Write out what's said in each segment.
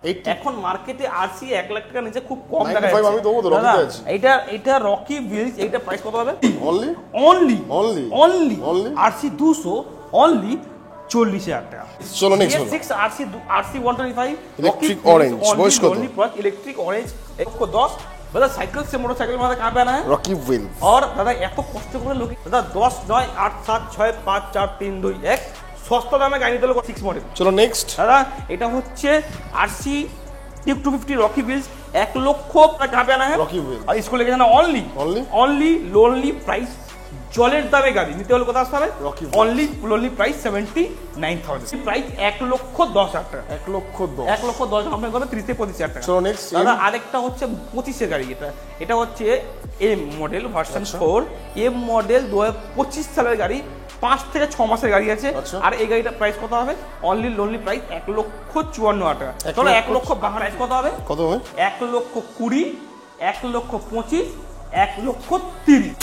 এখন মার্কেটে আরসি 1 লাখ টাকা নিচে খুব কম টাকা আমি দেবো তো রকি আছে। এটা রকি ভিলস, এইটা প্রাইস কত হবে? অনলি আরসি 200 অনলি 40,000 টাকা। চলো নেক্সট 6 আরসি 125 ইলেকট্রিক অরেঞ্জ বয়স কত? ओनली प्लस इलेक्ट्रिक ऑरेंज 110 दादा साइकिल से मोटरसाइकिल में कहां पे आना है? Rocky wheel. और दादा এত কষ্ট করে লোক দাদা 10 9 8 7 6 5 4 3 2 1 সস্তা দামে গাড়ি দিল 6 মডেল। চলো নেক্সট দাদা এটা হচ্ছে আরসি টিপ 250 রকি व्हील्स 1 লক্ষ कहां पे आना है? Rocky wheel. और इसको लेके जाना ओनली लोनली प्राइस জলের দামে গাড়ি নিতে হলে কত আসতে হবে? অনলি লোনলি প্রাইস 79,000 প্রাইস 1,10,000 টাকা। 1,10,000 আমরা করবে 30-35,000 টাকা। চলো নেক্সট দাদা আরেকটা হচ্ছে 25 এর গাড়ি, এটা হচ্ছে M model version 4 M model 2025 সালের গাড়ি, 5 থেকে 6 মাসের গাড়ি আছে। আর এই গাড়িটার প্রাইস কত হবে? অনলি লোনলি প্রাইস 1,54,000 টাকা। চলো 1,00,000 প্রাইস কত হবে? 1,20,000 1,25,000 1,30,000।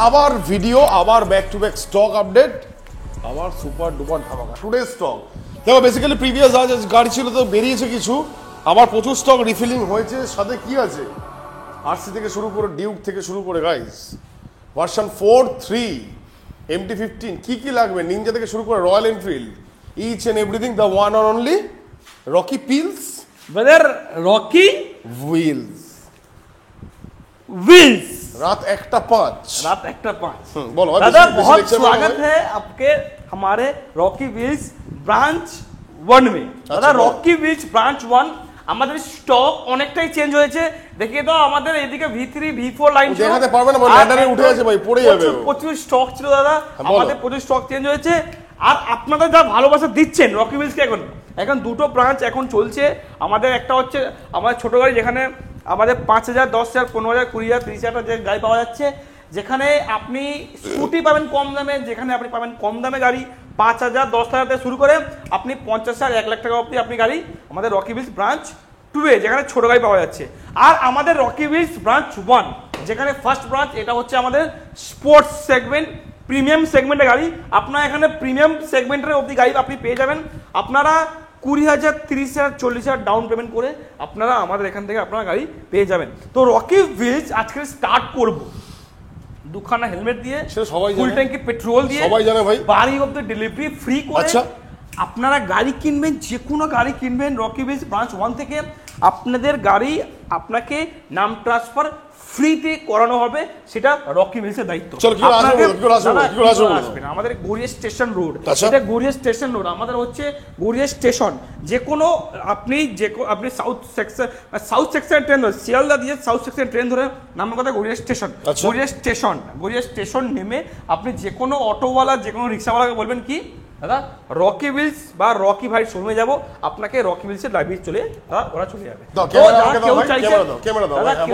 আবার ভিডিও, আবার back to back stock update, আবার সুপার ডুপার ধামাকা টুডে স্টক। দেখো বেসিক্যালি প্রিভিয়াস আজ গাড়ি ছিল তো বেরিয়েছে কিছু, আবার প্রচুর স্টক রিফিলিং হয়েছে। সাথে কি আছে? আরসি থেকে শুরু করে ডিউক থেকে শুরু করে গাইস ভার্সন 4 3 MT-15 কি লাগবে, নিনজা থেকে শুরু করে Royal Enfield, each and everything the one and only Rocky wheels brother, Rocky wheels. रात 1:05 बोलो दादा बहुत स्वागत है आपके हमारे रॉकी व्हील्स ब्रांच 1 में। দাদা রকি व्हील्स ব্রাঞ্চ 1 আমাদের স্টক অনেকটাই চেঞ্জ হয়েছে। দেখিয়ে দাও আমাদের এদিকে V3 V4 লাইন ছিল, দেখাতে পারবে না, ল্যান্ডারে উঠে আছে ভাই, পড়ে যাবে। প্রচুর স্টক ছিল দাদা, আমাদের প্রচুর স্টক চেঞ্জ হয়েছে। আর আপনারা যা ভালোবাসা দিচ্ছেন রকি व्हील्स কে, এখন দুটো ব্রাঞ্চ এখন চলছে আমাদের। একটা হচ্ছে আমাদের ছোট গাড়ি, যেখানে আমাদের 5,000 10,000 15,000 20,000 30,000 যে গাড়ি পাওয়া যাচ্ছে, যেখানে আপনি স্কুটি পাবেন কম দামে, যেখানে আপনি পাবেন কম দামে গাড়ি 5,000 10,000 থেকে শুরু করে আপনি 50,000 1 লাখ টাকা অবধি আপনি গাড়ি আমাদের রকি व्हील्स ব্রাঞ্চ 2 এ, যেখানে ছোট গাড়ি পাওয়া যাচ্ছে। আর আমাদের রকি व्हील्स ব্রাঞ্চ 1 যেখানে ফার্স্ট ব্রাঞ্চ, এটা হচ্ছে আমাদের স্পোর্টস সেগমেন্ট প্রিমিয়াম সেগমেন্টের গাড়ি। আপনারা এখানে প্রিমিয়াম সেগমেন্টের অবধি গাড়ি আপনি পেয়ে যাবেন। আপনারা 20,000 30,000 40,000 ডাউন পেমেন্ট করে আপনারা আমাদের এখান থেকে আপনারা গাড়ি পেয়ে যাবেন। তো রকি व्हील्स আজকে স্টার্ট করব দুখানা হেলমেট দিয়ে, ফুল ট্যাঙ্কি পেট্রোল দিয়ে, সবাই জানে ভাই, বাড়ি অবধি ডেলিভারি ফ্রি করে। আপনারা গাড়ি কিনবেন, যে কোনো গাড়ি কিনবেন রকি व्हील्स ব্রাঞ্চ 1 থেকে, আপনাদের গাড়ি আপনাকে নাম ট্রান্সফার ফ্রিতে করানো হবে, সেটা রকি व्हील्स এর দায়িত্ব। আমাদের গড়িয়া স্টেশন রোড, এটা গড়িয়া স্টেশন রোড আমাদের হচ্ছে গড়িয়া স্টেশন। যে কোনো আপনি সাউথ সেকশন ট্রেন ধরে, শিয়ালদা দিয়ে সাউথ সেকশন ট্রেন ধরে নামের কথা গড়িয়া স্টেশন। গড়িয়া স্টেশন নেমে আপনি যে কোনো অটোওয়ালা যে কোনো রিক্সাওয়ালাকে বলবেন কি দাদা রকি व्हील्स বা রকি ভাই শোরুমে যাবো, আপনাকে রকি व्हील्स এর লাইব্রেরি চলে ওরা চলে যাবে।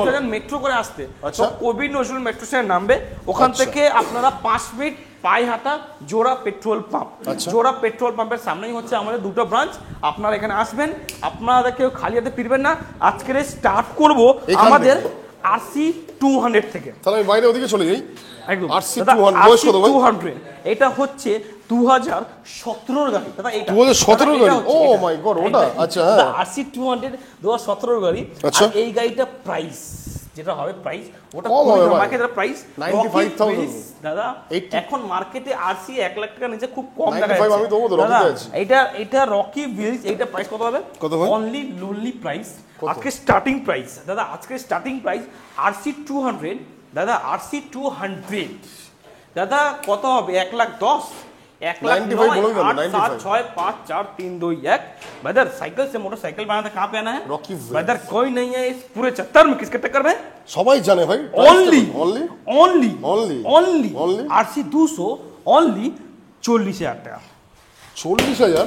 দাদা মেট্রো করে আসতে কবি নজরুল মেট্রো স্টেশন নামবে, ওখান থেকে আপনারা 5 মিনিট পায়ে হাঁটা জোড়া পেট্রোল পাম্প। জোড়া পেট্রোল পাম্পের সামনেই হচ্ছে আমাদের দুটো ব্রাঞ্চ। আপনারা এখানে আসবেন, আপনারা কেউ খালি হাতে ফিরবেন না। আজকের স্টার্ট করব আমাদের আরসি 200 থেকে। তাহলে আমি বাইরে ওদিকে চলে যাই। একদম আরসি 200 এটা হচ্ছে 2017 গাড়ি দাদা, এটা 2017 গাড়ি। ও মাই গড, ওটা আচ্ছা হ্যাঁ আরসি 200 2017 গাড়ি। আর এই গাড়িটা প্রাইস যেটা হবে প্রাইস ওটা মার্কেটের প্রাইস 95,000 দাদা। এখন মার্কেটে আরসি 1 লাখ টাকা নিচে খুব কম টাকা আছে। আমি দেবো তো রকি আছে। এটা রকি व्हील्स, এইটা প্রাইস কত হবে? অনলি লোনলি প্রাইস আজকে স্টার্টিং প্রাইস দাদা, আজকে স্টার্টিং প্রাইস আরসি 200 দাদা, আরসি 200 দাদা কত হবে? 1,10,000 1,09,8,7,6,5,4,3,2,1। ब्रदर साइकिल से मोटरसाइकिल बनाते कहाँ पे आना है? रॉकी ब्रदर कोई नहीं है इस पूरे चक्कर में, किसके टक्कर में? সবাই জানে ভাই, only RC 200 only 40,000 টাকা। 40,000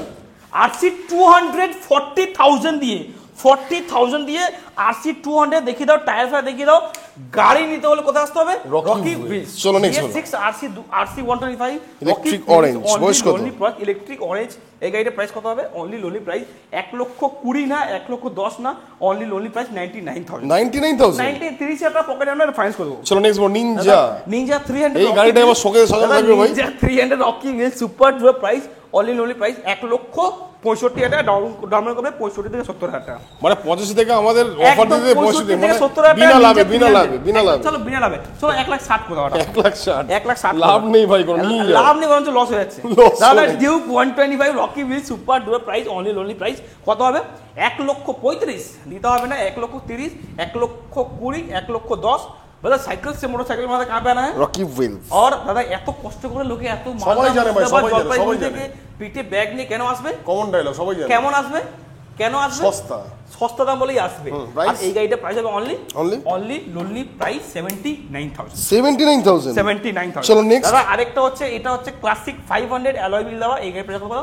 আরসি 240,000 দিয়ে 40,000 দিয়ে আরসি 200 দেখিয়ে দাও, টায়ার ফায়ার দেখিয়ে দাও। গাড়ি নিতে হলে কোথায় আসতে হবে? Rocky wheels. চলো নেক্সট হলো 6 আরসি 125 ইলেকট্রিক অরেঞ্জ। বয়স কত? Electric orange. এই গাড়িটার প্রাইস কত হবে? অনলি লোনলি প্রাইস 1,20,000 না, 1,10,000 না, অনলি লোনলি প্রাইস 99,000। 99,000 টাকা পকেটে আমরা ফাইন্যান্স করব। চলো নেক্সট বল নিনজা। নিনজা 300। এই গাড়িটা আমার শোকে সাজানো থাকবে ভাই। Ninja 300 Rocky wheels super duper price only lonely price 1,65,000 down করবে 65 থেকে 70,000 টাকা। মানে 85 থেকে আমাদের অফার দিতে 65 মানে 70,000 বিনা লাভে বিনা লাভে বিনা লাভে। চলো বিনা লাভে, চলো 1,60,000 করে দাও। 1,60,000 1,60,000 লাভ নেই ভাই কোনো নিনজা। লাভ নেই, বরঞ্চ লস হয়ে যাচ্ছে। Loss দাদা হয়ে Duke 125 Rocky wheels super duper price only lonely price কত হবে? 1,35,000 দিতে হবে না, 1,30,000, 1,20,000, 1,10,000। দাদা সাইকেল से मोटरसाइकिल में कहाँ पे आना है? Rocky Wheels. और দাদা এত কষ্ট করে লোকে এত সবাই জানে ভাই, সবাই জানে, সবাই জানে। পিঠে ব্যাগ নিয়ে কেন আসবে? কমন ডায়লগ সবাই জানে। কেমন আসবে? কেন আসবে? সস্তা। সস্তা দাম বলেই আসবে। price? আর এই গাড়িটা প্রাইস হবে অনলি Only? Lonely price 79,000। 79,000 79,000। চলো next। দাদা আরেকটা হচ্ছে, এটা হচ্ছে ক্লাসিক 500 অ্যালয় হুইল দেওয়া। এই গাড়ির প্রাইস কত?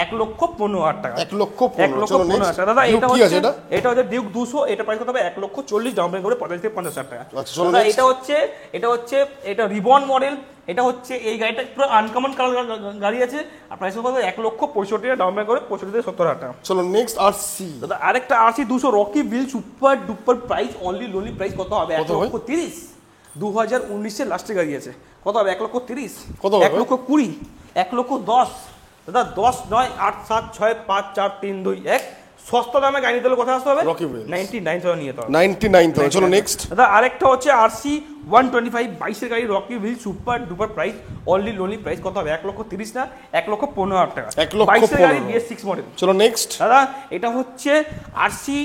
1,15,000 টাকা। 1,15,000 চলো নেক্সট। দাদা এটা কি আছে হচ্ছে, এটা? এটা হচ্ছে ডিউক 200। এটা প্রাইস কত হবে? 1,40,000 ডাউন পেমেন্ট করে 45 থেকে 50,000 টাকা। আচ্ছা চলো দাদা next। এটা হচ্ছে এটা রিবন মডেল। এটা হচ্ছে এই গাড়িটা পুরো আনকমন কালার গাড়ি আছে। আর প্রাইস কত? 1,65,000 ডাউন পেমেন্ট করে 65 থেকে 70,000 টাকা। চলো নেক্সট আরসি। দাদা আরেকটা RC 200 Rocky wheel super duper price only lonely price কত হবে? 1,30,000। 2019 এর লাস্টে গাড়ি আছে। কত হবে? 1,30,000। কত হবে? 1,20,000, 1,10,000। দাদা 10 নয় 8 7 6 5 4 3 2 1। সস্তা দামে গাড়ি নিতে হলে কোথায় আসতে হবে? Rocky wheels. 99,000 নিয়ে যেতে হবে। 99,000 চলো নেক্সট। দাদা আরেকটা হচ্ছে আরসি 125 22 এর গাড়ি Rocky wheel super duper price only lonely price কত হবে? 1,30,000 না, 1,15,000 টাকা। 22 এর গাড়ি 1,15,000 BS6 মডেল। চলো নেক্সট। দাদা এটা হচ্ছে আরসি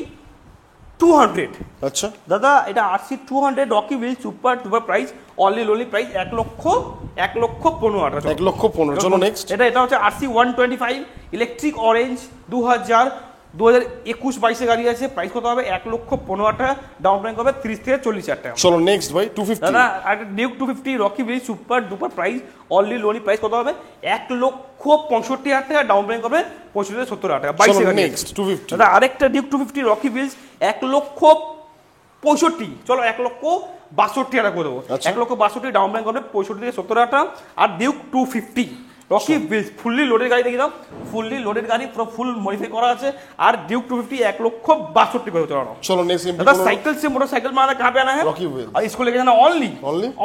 200। আচ্ছা দাদা এটা RC 200 Rocky wheel super duper price only lonely price 1,15,000 টাকা। 1,15,000 চলো নেক্সট। এটা হচ্ছে আরসি 125 ইলেকট্রিক অরেঞ্জ 2021-22 গাড়ি আছে। প্রাইস কত হবে? 1,15,000 টাকা। ডাউন পেমেন্ট হবে 30 থেকে 40,000 টাকা। চলো নেক্সট ভাই 250। দাদা একটা Duke 250 Rocky wheel super duper price only lonely price কত হবে? 1,65,000 টাকা। ডাউন পেমেন্ট করবে 65 থেকে 70,000 টাকা। 22 গাড়ি নেক্সট 250। দাদা আরেকটা ডিউক 250 রকি হুইলস 1,65,000। চলো 1,62,000 টাকা করে দেবো। 1,62,000 ডাউন পেমেন্ট করবে 65 থেকে 70,000 টাকা। আর Duke 250 rocky wheels fully loaded গাড়ি দেখি দাও। ফুললি লোডেড গাড়ি পুরো ফুল মডিফাই করা আছে। আর ডিউক 250 1,62,000 করে চলো। चलो नेक्स्ट दादा साइकिल से मोटरसाइकिल मारा कहाँ पे आना है? Rocky wheel. और इसको लेके जाना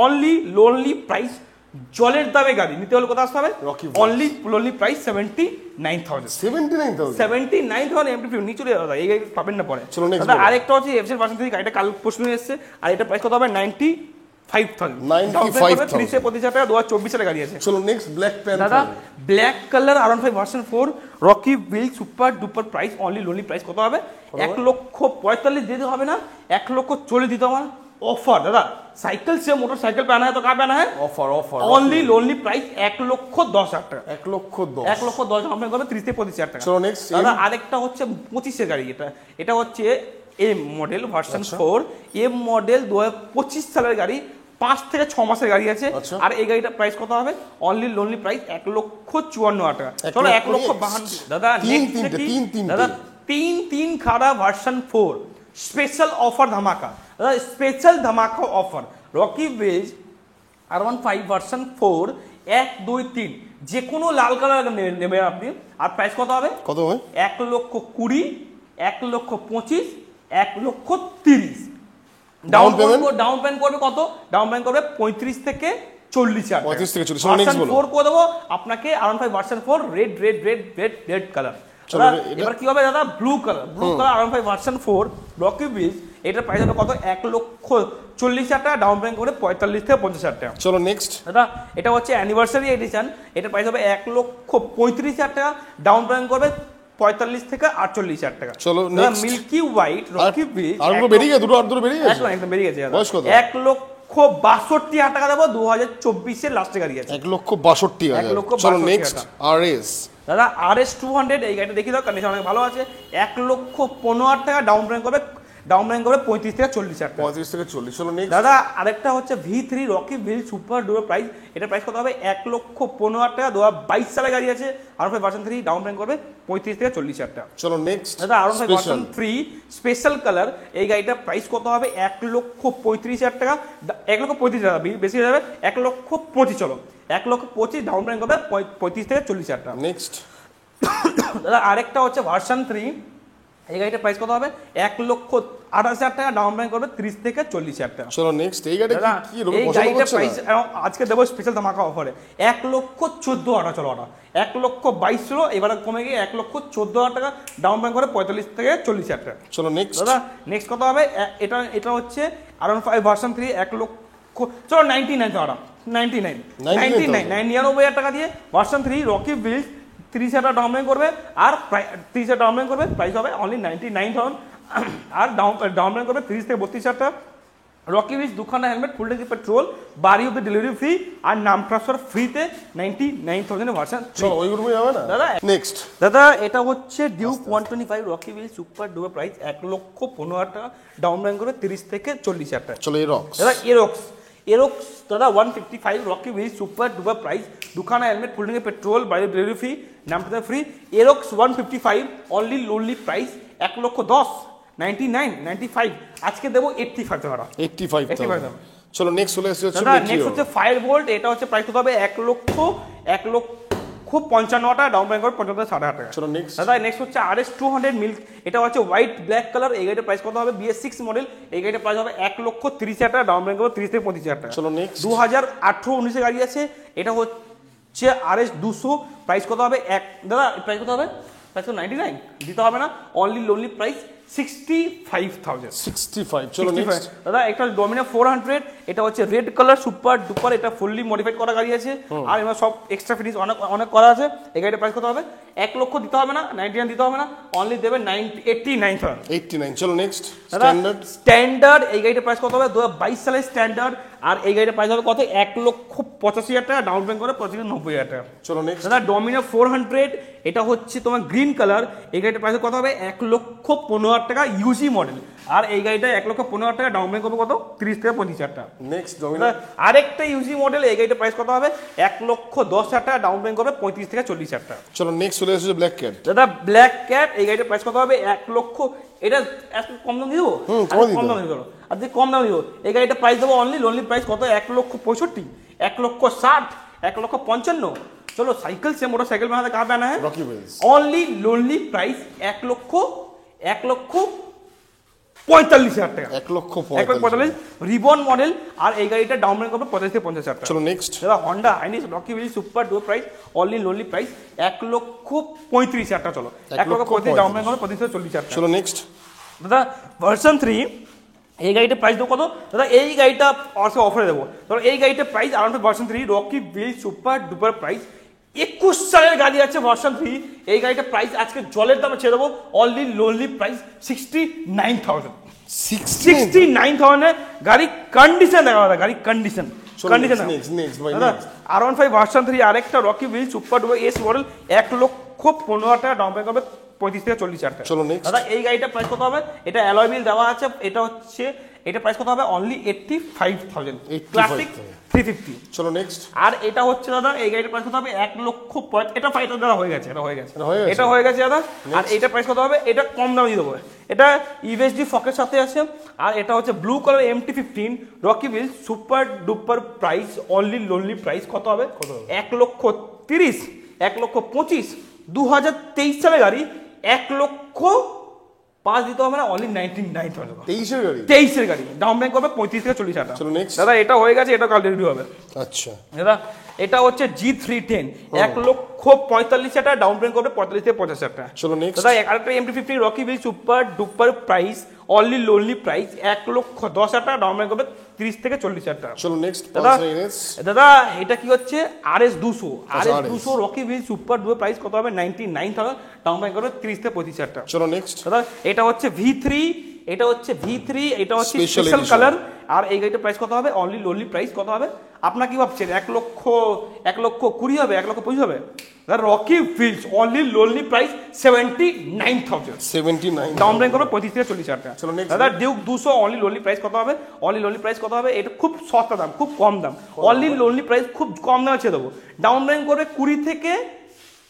ओनली लोनली प्राइस জলের দামে গাড়ি নিতে হলে কোথায় আসতে হবে? Only lonely price 79,000। 79,000 এমপি নিচে চলে যাবে। এই গাড়ি পাবেন না পরে। দাদা আরেকটা হচ্ছে এফজেড ভার্সন থেকে গাড়িটা কাল প্রশ্ন এসেছে। আর এটা প্রাইস কত হবে? 95,000। 95,000 30 থেকে 35,000 টাকা 2024 এর গাড়ি আছে। चलो नेक्स्ट ब्लैक पैंथर। দাদা black colour R15 version 4 Rocky wheel super duper price only lonely price কত হবে? 1,45,000 দিতে হবে না, 1,40,000 দিতে হবে। ऑफर दादा साइकिल से मोटरसाइकिल पे आना है तो कहाँ पे आना है? Offer offer only lonely price 1,10,000 টাকা। 1,10,000 1,10,000 আমরা করবে 30 থেকে 35,000 টাকা। চলো নেক্সট। দাদা আরেকটা হচ্ছে 25 এর গাড়ি। এটা হচ্ছে M model version 4 M model 2025 সালের গাড়ি। 5 থেকে 6 মাসের গাড়ি আছে। আর এই গাড়িটা প্রাইস কত হবে? অনলি লোনলি প্রাইস 1,54,000 টাকা। চলো 1,52,000 দাদা দাদা 3 খাড়া ভার্সন 4 স্পেশাল অফার ধামাকা। দাদা স্পেশাল ধামাকা offer Rocky wheels R15 version 4 1 2 3 যে কোনো লাল কালার নেবে আপনি। আর প্রাইস কত হবে? 1,20,000 1,25,000 1,30,000। ডাউন পেমেন্ট করবে কত? ডাউন পেমেন্ট করবে 35 থেকে 40,000 টাকা। 35 থেকে 40 ভার্সন 4 করে দেবো আপনাকে। R15 version 4 red colour. এবার কি হবে দাদা? Blue colour R15 version 4 Rocky Wheels. এটার প্রাইস হবে কত? 1,40,000 টাকা। ডাউন পেমেন্ট করে 45 থেকে 50,000 টাকা। চলো নেক্সট। দাদা এটা হচ্ছে অ্যানিভার্সারি এডিশন। এটার প্রাইস হবে 1,35,000 টাকা। ডাউন পেমেন্ট করবে 45 থেকে 48,000 টাকা। চলো next. Milky white rocky wheels আর বেরিয়ে গেছে দুটো বেরিয়ে গেছে। একদম বেরিয়ে গেছে। বয়স কত? 1,62,000 টাকা দেবো। 2024 এর লাস্টে গাড়ি আছে। 1,62,000। চলো নেক্সট আরএস। দাদা RS 200 এই গাড়িটা দেখিয়ে দাও। কন্ডিশন অনেক ভালো আছে। 1,15,000 টাকা। ডাউন পেমেন্ট করবে ডাউন পেমেন্ট করবে 35 থেকে 40 হাজার টাকা। 35 থেকে 40। চলো নেক্সট দাদা আরেকটা হচ্ছে V3 Rocky wheel super duper price, এটা প্রাইস কত হবে 1,15,000 টাকা। 2022 সালে গাড়ি আছে, R15 ভার্সন 3 ডাউন পেমেন্ট করবে 35 থেকে 40 হাজার টাকা। চলো নেক্সট দাদা R15 ভার্সন 3 স্পেশাল কালার, এই গাড়িটার প্রাইস কত হবে 1,35,000 টাকা। 1,35,000 বেশি হয়ে যাবে, 1,25,000। চলো 1,25,000 ডাউন পেমেন্ট করবে 35 থেকে 40 হাজার টাকা। নেক্সট দাদা আরেকটা হচ্ছে ভার্সন 3, এই গাড়িটার প্রাইস কত হবে 1,28,000 টাকা, ডাউন পেমেন্ট করবে 30 থেকে 40 হাজার টাকা। চলো নেক্সট এই গাড়িটা দাদা কি রকম এই পছন্দ গাড়িটার করছো প্রাইস না? আজকে দেবো স্পেশাল ধামাকা অফারে 1,14,000 চলো ওটা 1,22,000 ছিল, এবারে কমে গিয়ে 1,14,000 টাকা, ডাউন পেমেন্ট করে 45 থেকে 40 হাজার টাকা। চলো নেক্সট দাদা নেক্সট কত হবে এটা হচ্ছে R15 ভার্সন 3 1 লক্ষ, চলো 99 টাকা, 99 99,000 টাকা দিয়ে ভার্সন 3 রকি বিল্ড 30,000 টাকা ডাউন পেমেন্ট করবে, আর 30,000 ডাউন পেমেন্ট করবে, প্রাইস হবে অনলি 99,000, আর ডাউন পেমেন্ট করবে 30 থেকে 32,000 টাকা। রকি বিচ দুখানা হেলমেট, ফুল ট্যাঙ্কি পেট্রোল, বাড়ি অব্দি ডেলিভারি ফ্রি, আর নাম ট্রান্সফার ফ্রিতে 99,000 ভার্সন। চলো ওই গ্রুপে যাবে না দাদা নেক্সট দাদা এটা হচ্ছে ডিউক 125 রকি বিল সুপার ডুয়ার প্রাইস 1,15,000 টাকা, ডাউন পেমেন্ট করবে 30 থেকে 40,000 টাকা। চলো এই রক্স দাদা এরক্স দাদা 155 রকি বিল সুপার ডুয়ার প্রাইস, দুখানা হেলমেট, ফুল ট্যাঙ্কি পেট্রোল, বাড়ি ডেলিভারি ফ্রি, নাম transfer free. Aerox 155 only lonely price 1,10,000 99,95, আজকে দেবো 85 টাকা। 85 85 চলো নেক্সট চলে এসেছে দাদা নেক্সট হচ্ছে ফায়ার বোল্ট, এটা হচ্ছে প্রাইস কত হবে 1,55,000 টাকা, ডাউন পেমেন্ট করে 75,000 টাকা। চলো নেক্সট দাদা নেক্সট হচ্ছে RS 200 মিল্ক, এটা হচ্ছে হোয়াইট ব্ল্যাক কালার, এই গাড়িটার প্রাইস কত হবে BS6 মডেল, এই গাড়িটার প্রাইস হবে 1,30,000 টাকা, ডাউন পেমেন্ট করবে 30 থেকে 35,000 টাকা। চলো নেক্সট 2018-19 গাড়ি আছে, এটা হচ্ছে RS 200, প্রাইস কত হবে দাদা প্রাইস কত হবে, প্রাইস 99 দিতে হবে না, অনলি লোনলি প্রাইস 65,000। 65 চলো নেক্সট দাদা একটা ডোমিনা 400, এটা হচ্ছে রেড কালার সুপার ডুপার, এটা ফুললি মডিফাইড করা গাড়ি আছে, আর এবার সব এক্সট্রা ফিনিশ অনেক করা আছে। এই গাড়িটার প্রাইস কত হবে 1 লক্ষ দিতে হবে না, 99 দিতে হবে না, অনলি দেবে 89,000। 89 চলো নেক্সট দাদা স্ট্যান্ডার্ড, এই গাড়িটার প্রাইস কত হবে 2022 সালের স্ট্যান্ডার্ড, আর এই গাড়িটার প্রাইস হবে কত 1,85,000 টাকা, ডাউন পেমেন্ট করে 90,000 টাকা। চলো নেক্সট দাদা ডোমিনা 400, এটা হচ্ছে তোমার গ্রিন কালার, এই গাড়িটার প্রাইস কত হবে 1,15,000 টাকা, ইউজি মডেল, আর এই গাড়িটা 1,15,000 টাকা, ডাউন পেমেন্ট করবে কত 30 থেকে 35,000 টাকা। নেক্সট ডোমিনা আরেকটা ইউজি মডেল, এই গাড়িটার প্রাইস কত হবে 1,10,000 টাকা, ডাউন পেমেন্ট করবে 35 থেকে 40,000 টাকা। চলো নেক্সট চলে এসেছে ব্ল্যাক ক্যাট দাদা ব্ল্যাক ক্যাট, এই গাড়িটার প্রাইস কত হবে 1 লক্ষ, এটা একটু কম দাম দিব, কম দাম দিব, আর কম দাম দিব, এই গাড়িটার প্রাইস দেবো অনলি লোনলি প্রাইস কত 1,65,000, 1,60,000, 1,55,000। चलो साइकिल से मोटरसाइकिल बनाते कहाँ पे आना है Rocky Wheels, only lonely price 1,45,000 টাকা, 1,45,000 রিবন মডেল, আর এই গাড়িটা ডাউন পেমেন্ট করবে 45 থেকে 50,000 টাকা। চলো নেক্সট দাদা Honda Highness rocky wheel super duper price only lonely price 1,35,000 টাকা। চলো 1,35,000 ডাউন পেমেন্ট করবে 35 থেকে 40,000 টাকা। চলো নেক্সট দাদা ভার্সন 3, এই গাড়িটার প্রাইস দেবো কত দাদা, এই গাড়িটা অফারে দেবো, ধরো এই গাড়িটার price around version 3 Rocky wheel super duper price 21 সালের গাড়ি আছে ভার্সন 3, এই গাড়িটার প্রাইস আজকে জলের দামে ছেড়ে দেবো অনলি লোনলি প্রাইস 69,000। 69,000 গাড়ি কন্ডিশন দেখা দাদা, গাড়ি কন্ডিশন দাদা R15 ভার্সন 3 আরেকটা Rocky wheel super duper S model 1,15,000 টাকা, ডাউন পেমেন্ট করবে 35 থেকে 40,000 টাকা। চলো নেক্সট দাদা এই গাড়িটার প্রাইস কত হবে, এটা অ্যালয় হুইল দেওয়া আছে, এটা হচ্ছে এটা প্রাইস কত হবে অনলি 85,000 ক্লাসিক 350। চলো নেক্সট আর এটা হচ্ছে দাদা এই গাড়িটার প্রাইস কত হবে 1,05,000, এটা ফাইটার দাদা হয়ে গেছে, এটা হয়ে গেছে দাদা। আর এটা প্রাইস কত হবে, এটা কম দামে দিয়ে দেবো, এটা ইউএসডি ফকের সাথে আছে, আর এটা হচ্ছে blue colour MT-15 rocky wheel super duper price only lonely price কত হবে 1,30,000, 1,25,000, 2023 সালের গাড়ি 1,05,000 দিতে হবে না, অনলি 99,000। 23-এর গাড়ি ডাউন পেমেন্ট করবে 35 থেকে 40,000 টাকা। চলো নেক্সট দাদা এটা হয়ে গেছে, এটা কাল ডেলিভারি হবে। আচ্ছা দাদা এটা হচ্ছে G310 1,45,000 টাকা, ডাউন পেমেন্ট করবে 45 থেকে 50,000 টাকা। চলো নেক্সট দাদা আরেকটা MT-15 rocky wheel super duper price only lonely price 1,10,000 টাকা, ডাউন পেমেন্ট করবে 30 থেকে 40,000 টাকা। চলো নেক্সট দাদা এটা কি হচ্ছে RS 200 Rocky wheel super duper price কত হবে 99,000, ডাউন পেমেন্ট করবে 30 থেকে 35,000 টাকা। চলো নেক্সট দাদা এটা হচ্ছে V3, এটা হচ্ছে স্পেশাল কালার, আর এই গাড়িটার প্রাইস কত হবে অনলি লোনলি প্রাইস কত হবে, আপনার কি ভাবছেন 1,20,000 হবে, 1,25,000 হবে, Rocky fields only lonely price 79,000, 79 down payment করবে 35 থেকে 40 হাজার টাকা। চলো next দাদা ডিউক 200 অনলি লোনলি প্রাইস কত হবে? অনলি লোনলি প্রাইস কত হবে? এটা খুব সস্তা দাম, খুব কম দাম, অনলি লোনলি প্রাইস খুব কম দামে ছেড়ে দেবো। ডাউন পেমেন্ট করবে 20 থেকে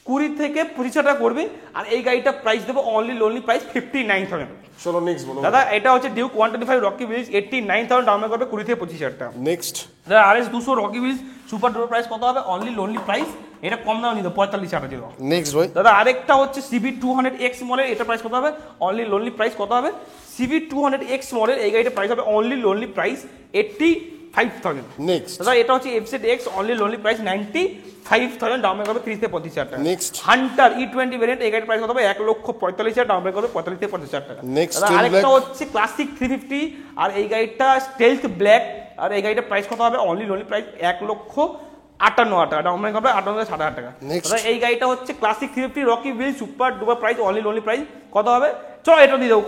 25 হাজার টাকা করবে, আর এই গাড়িটা প্রাইস দেবো অনলি লোনলি প্রাইস 59,000। চলো নেক্সট বলো দাদা এটা হচ্ছে Duke 125 Rocky Wheels 89,000, down payment করবে 20 থেকে 25 হাজার টাকা। নেক্সট দাদা RS 200 Rocky Wheels super duper price কত হবে? অনলি লোনলি প্রাইস এটা কম দামে নিতে 45 হাজার টাকা। নেক্সট ভাই দাদা আরেকটা হচ্ছে CB 200X মডেল, এটা প্রাইস কত হবে? অনলি লোনলি প্রাইস কত হবে? CB 200X মডেল এই গাড়িটা প্রাইস হবে অনলি লোনলি প্রাইস 85,000। নেক্সট দাদা এটা হচ্ছে FZ-X only lonely price 95,000, down payment করবে 30 থেকে 25 হাজার টাকা। নেক্সট হান্টার E20 ভেরিয়েন্ট এই গাড়ির প্রাইস কত হবে? 1,45,000, ডাউন পেমেন্ট করবে 45 থেকে 50 হাজার টাকা। Next, দাদা Steel আরেকটা Black। হচ্ছে ক্লাসিক 350, আর এই গাড়িটা স্টেলথ ব্ল্যাক, আর এই গাড়িটার প্রাইস কত হবে? অনলি লোনলি প্রাইস 1,58,000 টাকা, ডাউন পেমেন্ট করবে 58,000 টাকা। Next। দাদা এই গাড়িটা হচ্ছে classic 350 Rocky wheel super duper price only lonely price কত হবে? চলো এটা দিয়ে দেবো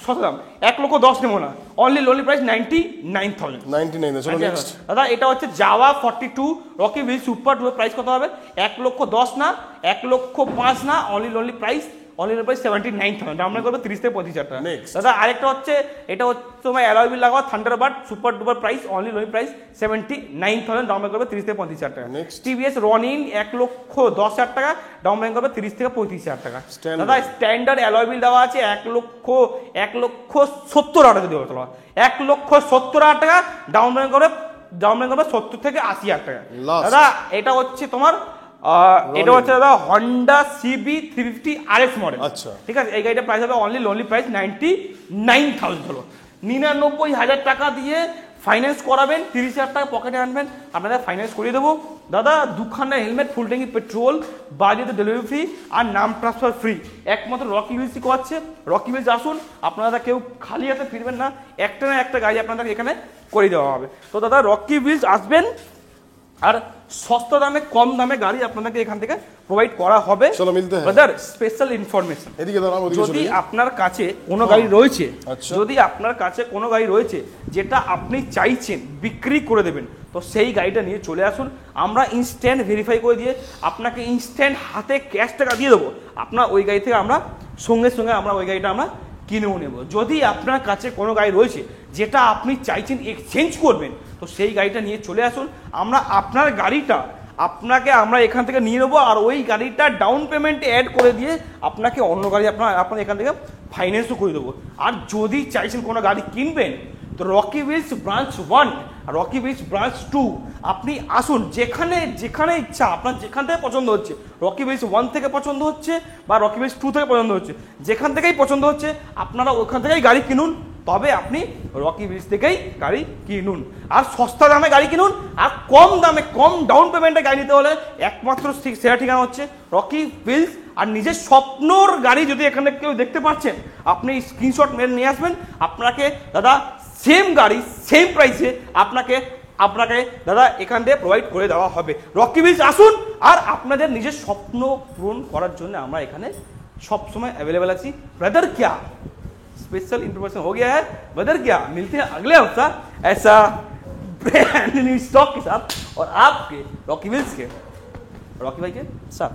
সস্তা দাম, 1,10,000 নেবো না, অনলি লোনলি প্রাইস 99,000। 99 চলো নেক্সট দাদা এটা হচ্ছে Java 42 Rocky wheel super duper price কত হবে? 1,10,000 না, 1,05,000 না, only lonely price 79,000, down payment করবে 30 থেকে 25 হাজার টাকা। Next। দাদা আরেকটা হচ্ছে এটা হচ্ছে তোমার অ্যালয় হুইল লাগাও Thunderbird super duper price only lonely price 79,000, down payment করবে 30 থেকে 25 হাজার টাকা। Next। TVS রনিন 1,10,000 টাকা, ডাউন পেমেন্ট করবে 30 থেকে 35 হাজার টাকা। Standard। দাদা স্ট্যান্ডার্ড অ্যালয় হুইল দেওয়া আছে 1,70,000 টাকা দিয়ে চলো, 1,70,000 টাকা, ডাউন পেমেন্ট করবে 70 থেকে 80 হাজার টাকা। Last। দাদা এটা হচ্ছে তোমার এটা হচ্ছে দাদা হন্ডা CB 350 RS মডেল। আচ্ছা। ঠিক আছে, এই গাড়িটা প্রাইস হবে অনলি লোনলি প্রাইস 99,000। চলো 99,000 টাকা দিয়ে ফাইন্যান্স করাবেন, 30,000 টাকা পকেটে আনবেন, আপনাদের ফাইন্যান্স করিয়ে দেবো। দাদা দুখানা হেলমেট, ফুল ট্যাঙ্কি পেট্রোল, বাড়িতে ডেলিভারি ফ্রি, আর নাম ট্রান্সফার ফ্রি, একমাত্র রকি হুইলসই করাচ্ছে। রকি হুইলস আসুন, আপনারা কেউ খালি হাতে ফিরবেন না, একটা না একটা গাড়ি আপনাদের এখানে করে দেওয়া হবে। তো দাদা রকি হুইলস আসবেন, আর সস্তা দামে কম দামে গাড়ি আপনাদেরকে এখান থেকে প্রোভাইড করা হবে। চলো মিলতে হ্যাঁ ব্রাদার স্পেশাল ইনফরমেশন, এদিকে দাঁড়াও ওদিকে যদি চলে আপনার কাছে কোনো গাড়ি রয়েছে, আচ্ছা। যদি আপনার কাছে কোনো গাড়ি রয়েছে যেটা আপনি চাইছেন বিক্রি করে দেবেন, তো সেই গাড়িটা নিয়ে চলে আসুন, আমরা ইনস্ট্যান্ট ভেরিফাই করে দিয়ে আপনাকে ইনস্ট্যান্ট হাতে ক্যাশ টাকা দিয়ে দেবো। আপনার ওই গাড়ি থেকে আমরা সঙ্গে সঙ্গে আমরা ওই গাড়িটা আমরা কিনেও নেব। যদি আপনার কাছে কোনো গাড়ি রয়েছে যেটা আপনি চাইছেন এক্সচেঞ্জ করবেন, তো সেই গাড়িটা নিয়ে চলে আসুন, আমরা আপনার গাড়িটা আপনাকে আমরা এখান থেকে নিয়ে নেবো, আর ওই গাড়িটা ডাউন পেমেন্টে অ্যাড করে দিয়ে আপনাকে অন্য গাড়ি আপনার এখান থেকে ফাইন্যান্সও করে দেবো। আর যদি চাইছেন কোনো গাড়ি কিনবেন, তো রকি হুইলস ব্রাঞ্চ 1 আর রকি হুইলস ব্রাঞ্চ 2 আপনি আসুন, যেখানে যেখানে ইচ্ছা আপনার যেখান থেকে পছন্দ হচ্ছে, রকি হুইলস 1 থেকে পছন্দ হচ্ছে বা রকি হুইলস 2 থেকে পছন্দ হচ্ছে, যেখান থেকেই পছন্দ হচ্ছে আপনারা ওখান থেকেই গাড়ি কিনুন, তবে আপনি রকি হুইলস থেকেই গাড়ি কিনুন, আর সস্তা দামে গাড়ি কিনুন, আর কম দামে কম ডাউন পেমেন্টে গাড়ি নিতে হলে একমাত্র সেরা ঠিকানা হচ্ছে রকি হুইলস। আর নিজের স্বপ্নর গাড়ি যদি এখানে কেউ দেখতে পাচ্ছেন, আপনি স্ক্রিনশট মেরে নিয়ে আসবেন, আপনাকে দাদা সেম গাড়ি সেম প্রাইসে আপনাকে দাদা এখান থেকে প্রোভাইড করে দেওয়া হবে। রকি হুইলস আসুন, আর আপনাদের নিজের স্বপ্ন পূরণ করার জন্য আমরা এখানে सब समय अवेलेबल अच्छी। ब्रदर क्या स्पेशल इंफॉर्मेशन हो गया है, ब्रदर क्या मिलते हैं अगले हफ्ता ऐसा ब्रांड न्यू स्टॉक के साथ और आपके रॉकी विल्स के रॉकी भाई के साथ।